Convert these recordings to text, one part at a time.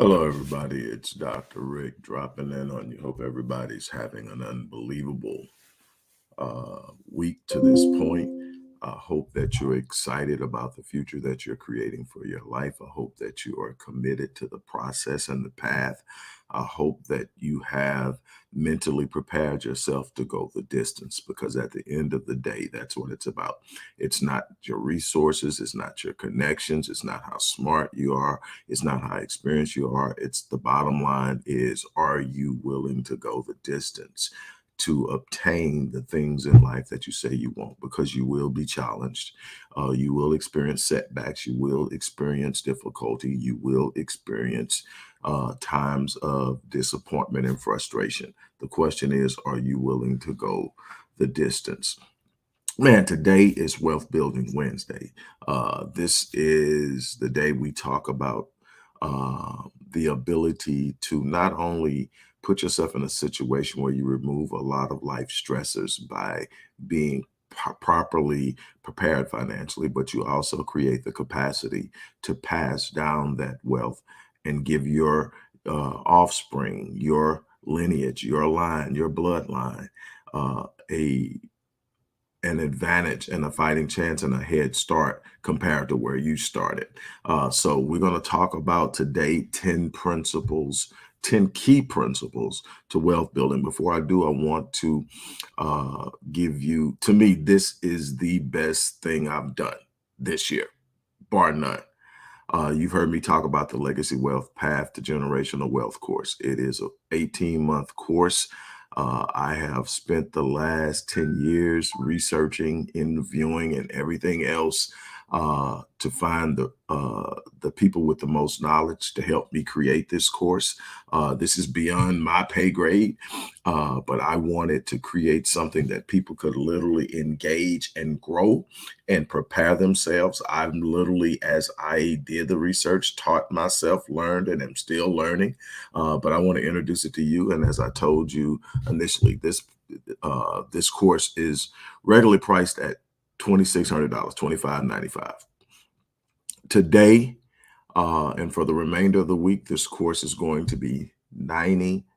Hello, everybody. It's Dr. Rick dropping in on you. Hope everybody's having an unbelievable week to this point. I hope that you're excited about the future that you're creating for your life. I hope that you are committed to the process and the path. I hope that you have mentally prepared yourself to go the distance because at the end of the day, that's what it's about. It's not your resources, it's not your connections, it's not how smart you are, it's not how experienced you are. It's the bottom line is, are you willing to go the distance to obtain the things in life that you say you want? Because you will be challenged. You will experience setbacks. You will experience difficulty. You will experience times of disappointment and frustration. The question is, are you willing to go the distance? Man, today is Wealth Building Wednesday. This is the day we talk about the ability to not only put yourself in a situation where you remove a lot of life stressors by being properly prepared financially, but you also create the capacity to pass down that wealth and give your offspring, your lineage, your line, your bloodline, a an advantage and a fighting chance and a head start compared to where you started. So we're going to talk about today 10 principles, 10 key principles to wealth building. Before I do, I want to give you, to me, this is the best thing I've done this year, bar none. You've heard me talk about the Legacy Wealth Path to Generational Wealth course. It is an 18-month course. I have spent the last 10 years researching, interviewing, and everything else to find the people with the most knowledge to help me create this course. This is beyond my pay grade, but I wanted to create something that people could literally engage and grow and prepare themselves. I'm literally, as I did the research, taught myself, learned, and am still learning. But I want to introduce it to you. And as I told you initially, this course is regularly priced at $2,600, $2,595. Today, and for the remainder of the week, this course is going to be $99.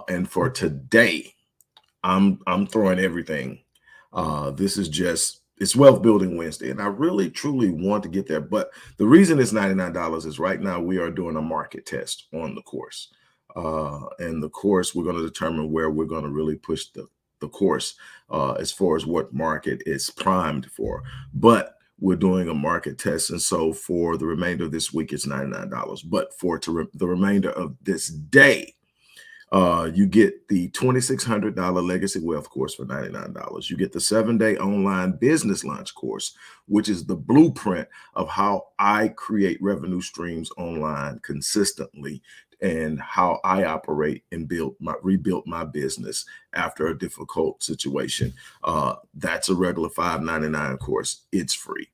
And for today, I'm throwing everything. This is just it's Wealth Building Wednesday, and I really truly want to get there. But the reason it's $99 is right now we are doing a market test on the course. And the course, we're going to determine where we're going to really push the course as far as what market it's primed for. But we're doing a market test. And so for the remainder of this week, it's $99. But for the remainder of this day, you get the $2,600 Legacy Wealth course for $99. You get the 7-day online business launch course, which is the blueprint of how I create revenue streams online consistently and how I operate and rebuilt my business after a difficult situation. That's a regular $599 course. It's free.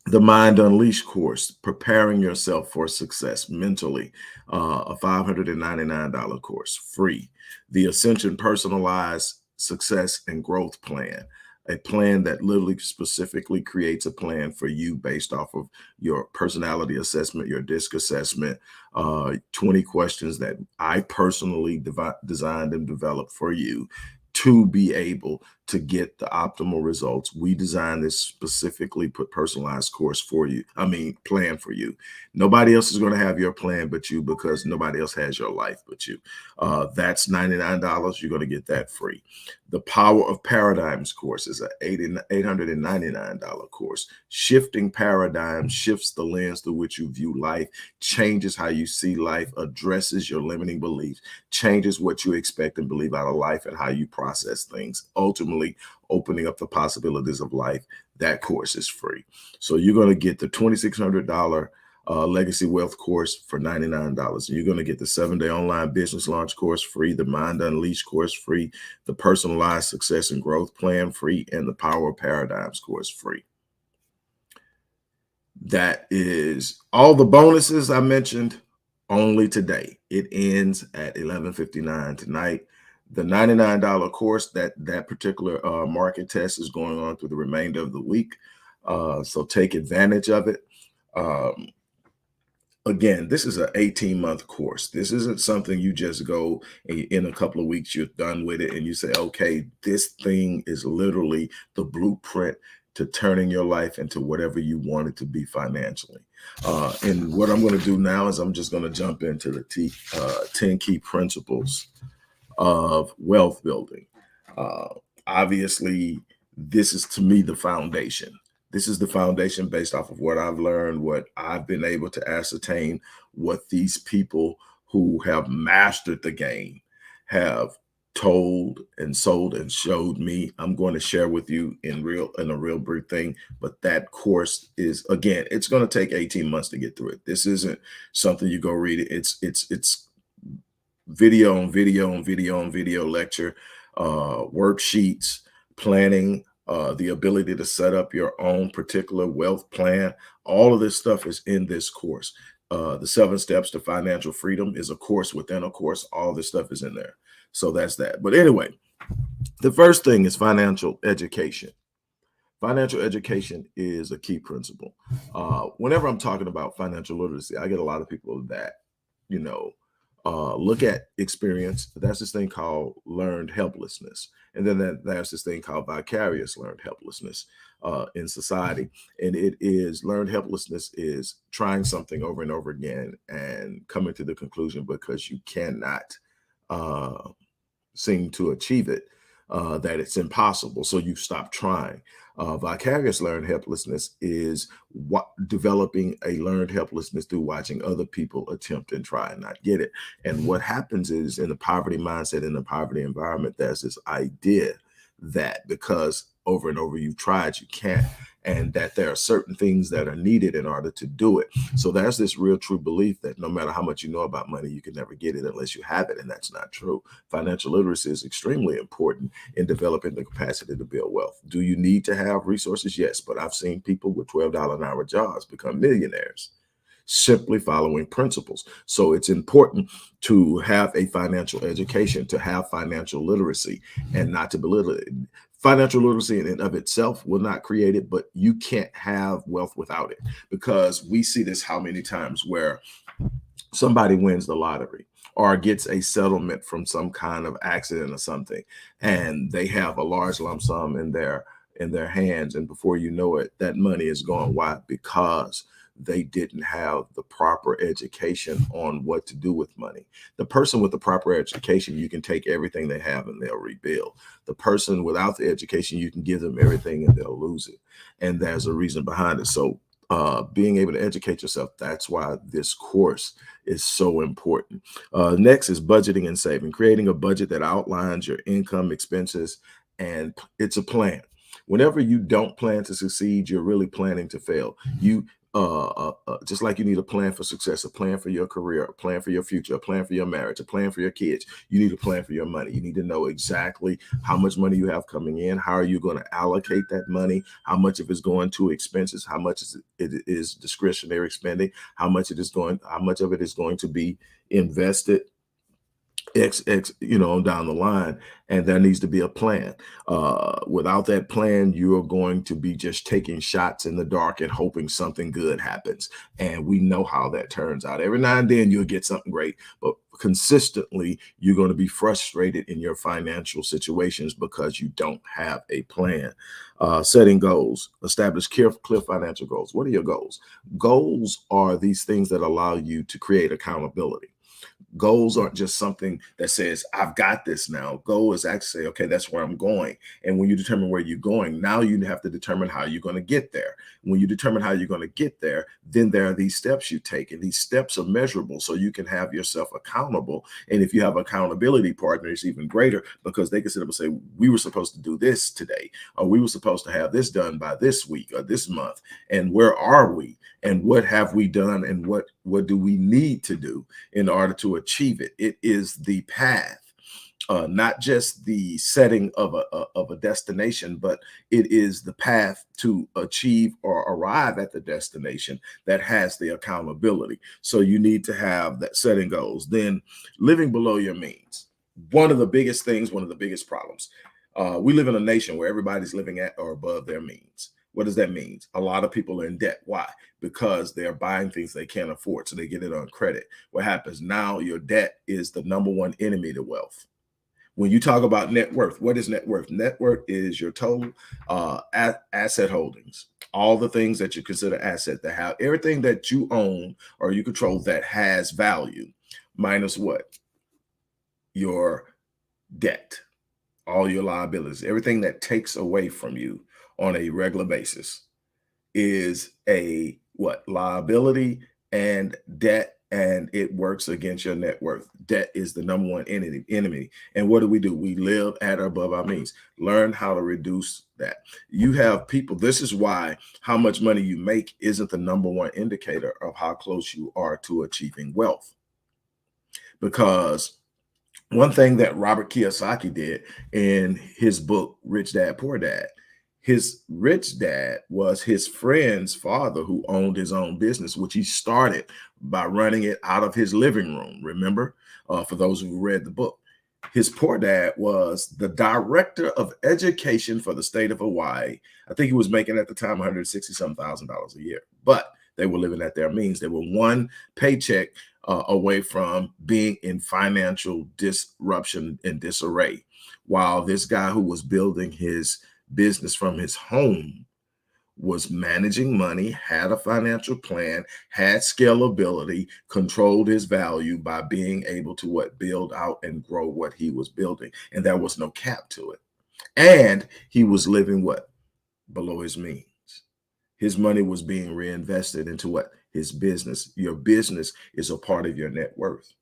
The Mind Unleashed course, preparing yourself for success mentally, a $599 course, free. The Ascension personalized success and growth plan, a plan that literally specifically creates a plan for you based off of your personality assessment, your DISC assessment, 20 questions that I personally designed and developed for you to be able to get the optimal results. We designed this specifically, put personalized course for you. Plan for you. Nobody else is going to have your plan but you, because nobody else has your life but you. That's $99. You're going to get that free. The Power of Paradigms course is an $899 course. Shifting paradigms shifts the lens through which you view life, changes how you see life, addresses your limiting beliefs, changes what you expect and believe out of life and how you process things, ultimately opening up the possibilities of life. That course is free. So you're going to get the $2,600 Legacy Wealth course for $99. You're going to get the 7-day online business launch course free, the Mind Unleashed course free, the Personalized Success and Growth Plan free, and the Power of Paradigms course free. That is all the bonuses I mentioned only today. It ends at 11:59 tonight. The $99 course, that particular market test is going on through the remainder of the week. So take advantage of it. Again, this is an 18-month course. This isn't something you just go and in a couple of weeks, you're done with it and you say, okay, this thing is literally the blueprint to turning your life into whatever you want it to be financially. And what I'm going to do now is I'm just going to jump into the 10 key principles of wealth building. Uh, Obviously, this is to me the foundation. This is the foundation based off of what I've learned, what I've been able to ascertain, what these people who have mastered the game have told and sold and showed me. I'm going to share with you in a real brief thing. But that course is, again, it's going to take 18 months to get through it. This isn't something you go read it. It's video on video on video on video lecture, worksheets, planning, the ability to set up your own particular wealth plan. All of this stuff is in this course. The 7 Steps to Financial Freedom is a course within a course. All this stuff is in there. So that's that. But anyway, the first thing is financial education. Financial education is a key principle. Whenever I'm talking about financial literacy, I get a lot of people that, you know, look at experience. That's this thing called learned helplessness. And then there's this thing called vicarious learned helplessness in society. And it is learned helplessness is trying something over and over again and coming to the conclusion because you cannot seem to achieve it, that it's impossible. So you stop trying. Vicarious learned helplessness is developing a learned helplessness through watching other people attempt and try and not get it. And what happens is in the poverty mindset, in the poverty environment, there's this idea that because over and over you've tried, you can't, and that there are certain things that are needed in order to do it. So there's this real true belief that no matter how much you know about money, you can never get it unless you have it. And that's not true. Financial literacy is extremely important in developing the capacity to build wealth. Do you need to have resources? Yes, but I've seen people with $12 an hour jobs become millionaires simply following principles. So it's important to have a financial education, to have financial literacy, and not to belittle it. Financial literacy in and of itself will not create it, but you can't have wealth without it, because we see this how many times where somebody wins the lottery or gets a settlement from some kind of accident or something, and they have a large lump sum in their hands, and before you know it, that money is gone. Why? Because they didn't have the proper education on what to do with money. The person with the proper education, you can take everything they have and they'll rebuild. The person without the education, you can give them everything and they'll lose it. And there's a reason behind it. So being able to educate yourself, that's why this course is so important. Next is budgeting and saving, creating a budget that outlines your income, expenses, and it's a plan. Whenever you don't plan to succeed, you're really planning to fail. You just like you need a plan for success, a plan for your career, a plan for your future, a plan for your marriage, a plan for your kids. You need a plan for your money. You need to know exactly how much money you have coming in. How are you going to allocate that money? How much of it is going to expenses? How much it is discretionary spending? How much of it is going to be invested down the line, and there needs to be a plan. Without that plan, you are going to be just taking shots in the dark and hoping something good happens, and we know how that turns out. Every now and then you'll get something great, but consistently you're going to be frustrated in your financial situations because you don't have a plan. Setting goals, establish clear financial goals. What are your goals? Goals are these things that allow you to create accountability. Goals aren't just something that says, I've got this now. Goal is actually say, okay, that's where I'm going. And when you determine where you're going, now you have to determine how you're going to get there. When you determine how you're going to get there, then there are these steps you take, and these steps are measurable so you can have yourself accountable. And if you have accountability partners, even greater, because they can sit up and say, we were supposed to do this today, or we were supposed to have this done by this week or this month. And where are we? And what have we done? And what do we need to do in order to achieve it? It is the path, not just the setting of a destination, but it is the path to achieve or arrive at the destination that has the accountability. So you need to have that setting goals. Then living below your means. One of the biggest things, one of the biggest problems. We live in a nation where everybody's living at or above their means. What does that mean? A lot of people are in debt. Why? Because they're buying things they can't afford, so they get it on credit. What happens now? Your debt is the number one enemy to wealth. When you talk about net worth, what is net worth? Net worth is your total asset holdings, all the things that you consider asset, that have everything that you own or you control that has value, minus what? Your debt, all your liabilities, everything that takes away from you on a regular basis is a what? Liability and debt, and it works against your net worth. Debt is the number one enemy. And what do? We live at or above our means. Learn how to reduce that. You have people, this is why how much money you make isn't the number one indicator of how close you are to achieving wealth. Because one thing that Robert Kiyosaki did in his book, Rich Dad, Poor Dad, his rich dad was his friend's father who owned his own business, which he started by running it out of his living room. Remember, for those who read the book, his poor dad was the director of education for the state of Hawaii. I think he was making at the time $160,000 a year, but they were living at their means. They were one paycheck away from being in financial disruption and disarray. While this guy who was building his business from his home was managing money, had a financial plan, had scalability, controlled his value by being able to what? Build out and grow what he was building. And there was no cap to it. And he was living what? Below his means. His money was being reinvested into what? His business. Your business is a part of your net worth.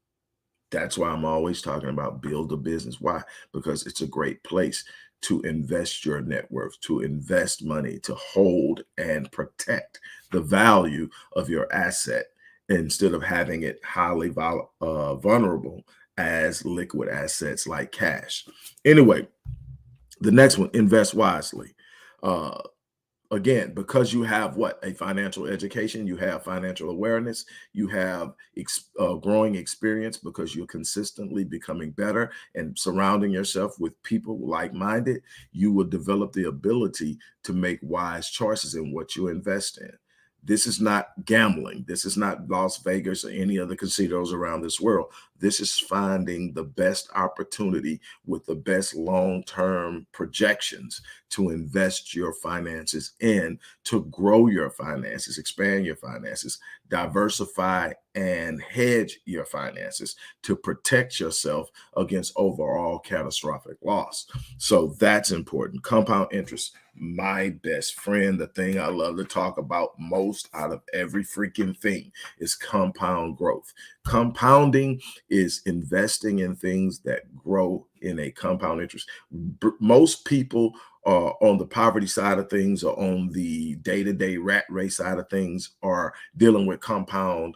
That's why I'm always talking about build a business. Why? Because it's a great place to invest your net worth, to invest money, to hold and protect the value of your asset instead of having it highly vulnerable as liquid assets like cash. Anyway, the next one, invest wisely. Uh, Again, because you have what? A financial education, you have financial awareness, you have growing experience because you're consistently becoming better and surrounding yourself with people like-minded, you will develop the ability to make wise choices in what you invest in. This is not gambling. This is not Las Vegas or any other casinos around this world. This is finding the best opportunity with the best long-term projections to invest your finances in, to grow your finances, expand your finances, diversify and hedge your finances to protect yourself against overall catastrophic loss. So that's important. Compound interest, my best friend, the thing I love to talk about most out of every freaking thing is compound growth. Compounding is investing in things that grow in a compound interest. Most people on the poverty side of things or on the day-to-day rat race side of things are dealing with compound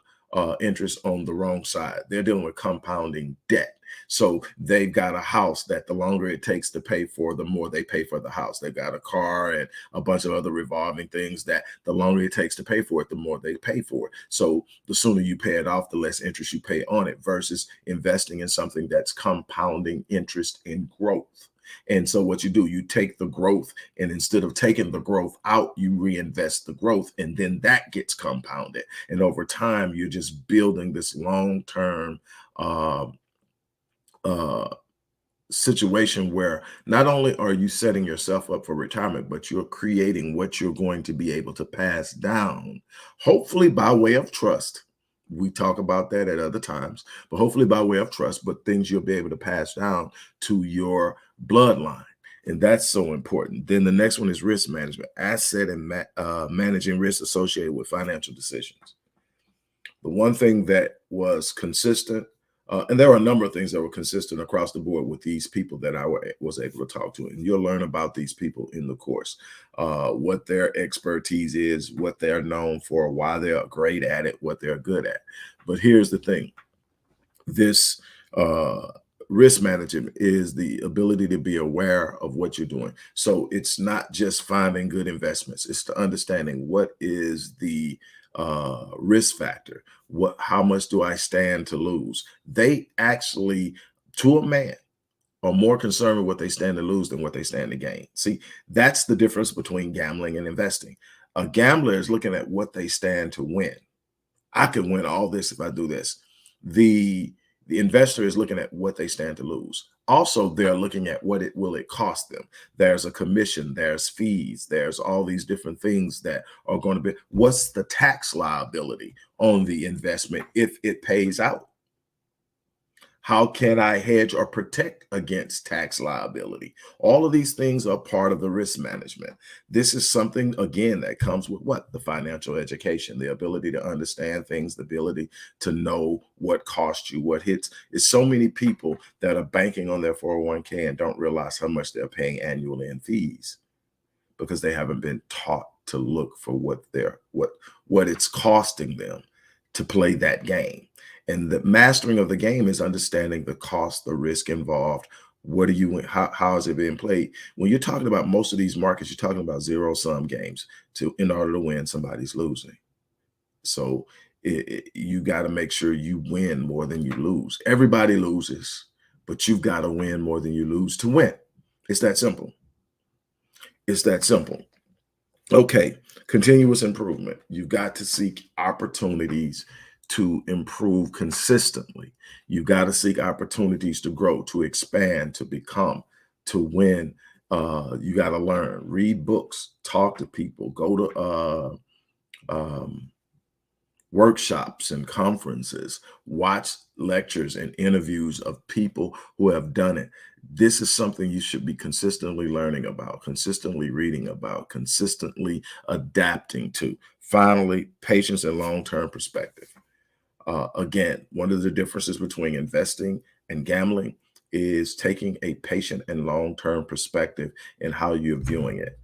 interest on the wrong side. They're dealing with compounding debt. So they've got a house that the longer it takes to pay for, the more they pay for the house. They've got a car and a bunch of other revolving things that the longer it takes to pay for it, the more they pay for it. So the sooner you pay it off, the less interest you pay on it versus investing in something that's compounding interest in growth. And so what you do, you take the growth, and instead of taking the growth out, you reinvest the growth, and then that gets compounded. And over time, you're just building this long-term situation where not only are you setting yourself up for retirement, but you're creating what you're going to be able to pass down, hopefully by way of trust. We talk about that at other times, but hopefully by way of trust, but things you'll be able to pass down to your bloodline. And that's so important. Then the next one is risk management, asset and managing risks associated with financial decisions. The one thing that was consistent, and there were a number of things that were consistent across the board with these people that I was able to talk to. And you'll learn about these people in the course, what their expertise is, what they're known for, why they're great at it, what they're good at. But here's the thing. This risk management is the ability to be aware of what you're doing. So it's not just finding good investments. It's the understanding what is the risk factor. How much do I stand to lose? They actually, to a man, are more concerned with what they stand to lose than what they stand to gain. See, that's the difference between gambling and investing. A gambler is looking at what they stand to win. I could win all this if I do this. The the investor is looking at what they stand to lose. Also, they're looking at what it will it cost them. There's a commission, there's fees, there's all these different things that are going to be. What's the tax liability on the investment if it pays out? How can I hedge or protect against tax liability? All of these things are part of the risk management. This is something, again, that comes with what? The financial education, the ability to understand things, the ability to know what costs you, what hits. It's so many people that are banking on their 401k and don't realize how much they're paying annually in fees because they haven't been taught to look for what it's costing them to play that game. And the mastering of the game is understanding the cost, the risk involved. What are you, how is it being played? When you're talking about most of these markets, you're talking about zero sum games. In order to win, somebody's losing. So you got to make sure you win more than you lose. Everybody loses, but you've got to win more than you lose to win. It's that simple. It's that simple. Okay, continuous improvement. You've got to seek opportunities to improve consistently. You've got to seek opportunities to grow, to expand, to become, to win. You got to learn, read books, talk to people, go to workshops and conferences, watch lectures and interviews of people who have done it. This is something you should be consistently learning about, consistently reading about, consistently adapting to. Finally, patience and long-term perspective. Again, one of the differences between investing and gambling is taking a patient and long-term perspective in how you're viewing it.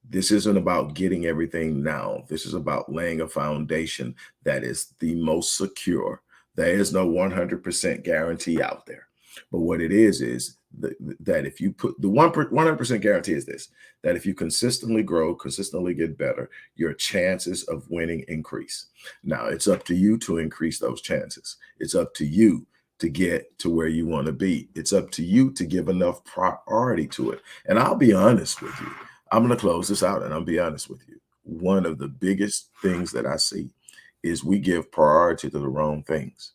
This isn't about getting everything now. This is about laying a foundation that is the most secure. There is no 100% guarantee out there. But what it is that if you put the 100% guarantee is this, that if you consistently grow, consistently get better, your chances of winning increase. Now, it's up to you to increase those chances. It's up to you to get to where you want to be. It's up to you to give enough priority to it. And I'll be honest with you. I'm going to close this out and I'll be honest with you. One of the biggest things that I see is we give priority to the wrong things.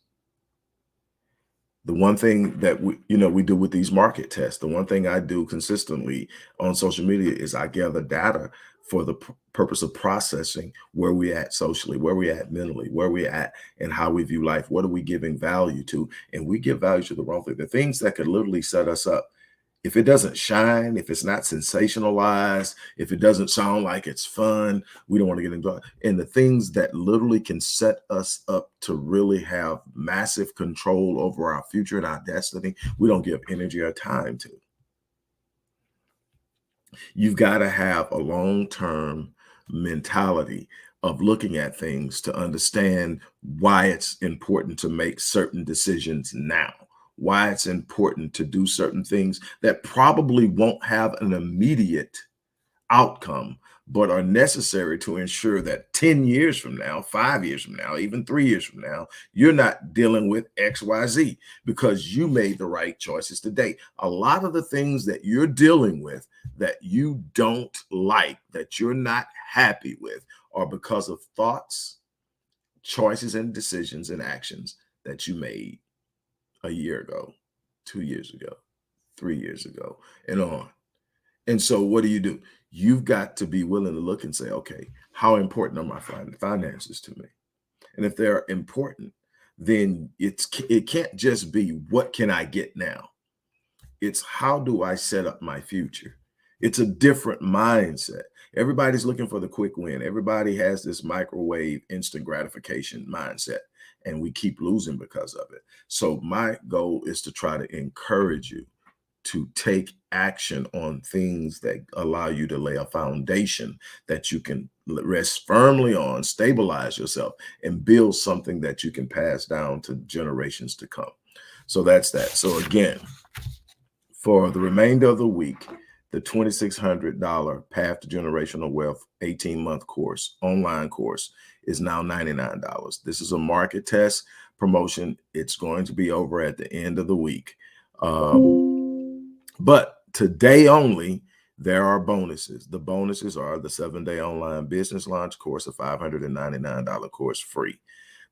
The one thing that we do with these market tests, the one thing I do consistently on social media is I gather data for the purpose of processing where we at socially, where we at mentally, where we at and how we view life. What are we giving value to? And we give value to the wrong thing, the things that could literally set us up. If it doesn't shine, if it's not sensationalized, if it doesn't sound like it's fun, we don't want to get into it. And the things that literally can set us up to really have massive control over our future and our destiny, we don't give energy or time to. You've got to have a long-term mentality of looking at things to understand why it's important to make certain decisions now, why it's important to do certain things that probably won't have an immediate outcome, but are necessary to ensure that 10 years from now, 5 years from now, even 3 years from now, you're not dealing with XYZ because you made the right choices today. A lot of the things that you're dealing with that you don't like, that you're not happy with, are because of thoughts, choices, and decisions and actions that you made a year ago, 2 years ago, 3 years ago, and on. And so what do? You've got to be willing to look and say, okay, how important are my finances to me? And if they're important, then it can't just be what can I get now? It's how do I set up my future? It's a different mindset. Everybody's looking for the quick win. Everybody has this microwave instant gratification mindset, and we keep losing because of it. So my goal is to try to encourage you to take action on things that allow you to lay a foundation that you can rest firmly on, stabilize yourself, and build something that you can pass down to generations to come. So that's that. So again, for the remainder of the week, the $2,600 Path to Generational Wealth 18-month course, online course, is now $99. This is a market test promotion. It's going to be over at the end of the week. But today only, there are bonuses. The bonuses are the 7-day online business launch course, a $599 course free.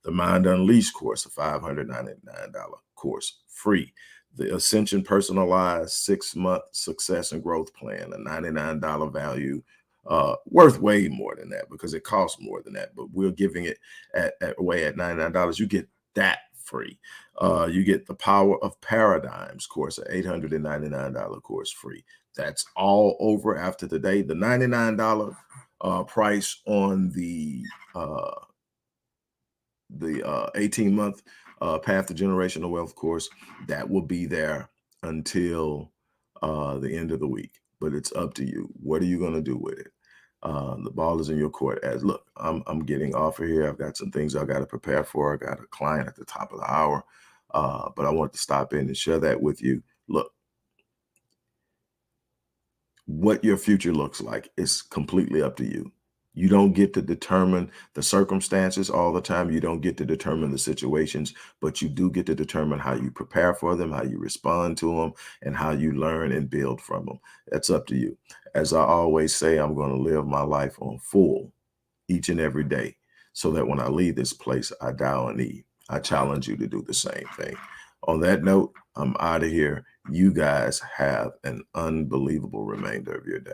The Mind Unleashed course, a $599 course free. The Ascension Personalized 6-month Success and Growth Plan, a $99 value, worth way more than that because it costs more than that. But we're giving it away at $99. You get that free. You get the Power of Paradigms course, an $899 course free. That's all over after today. The $99 price on the 18-month Path to Generational Wealth course, that will be there until the end of the week. But it's up to you. What are you going to do with it? The ball is in your court. As look, I'm getting off of here. I've got some things I got to prepare for. I got a client at the top of the hour, but I want to stop in and share that with you. Look, what your future looks like is completely up to you. You don't get to determine the circumstances all the time. You don't get to determine the situations, but you do get to determine how you prepare for them, how you respond to them, and how you learn and build from them. That's up to you. As I always say, I'm going to live my life on full each and every day so that when I leave this place, I die on E. I challenge you to do the same thing. On that note, I'm out of here. You guys have an unbelievable remainder of your day.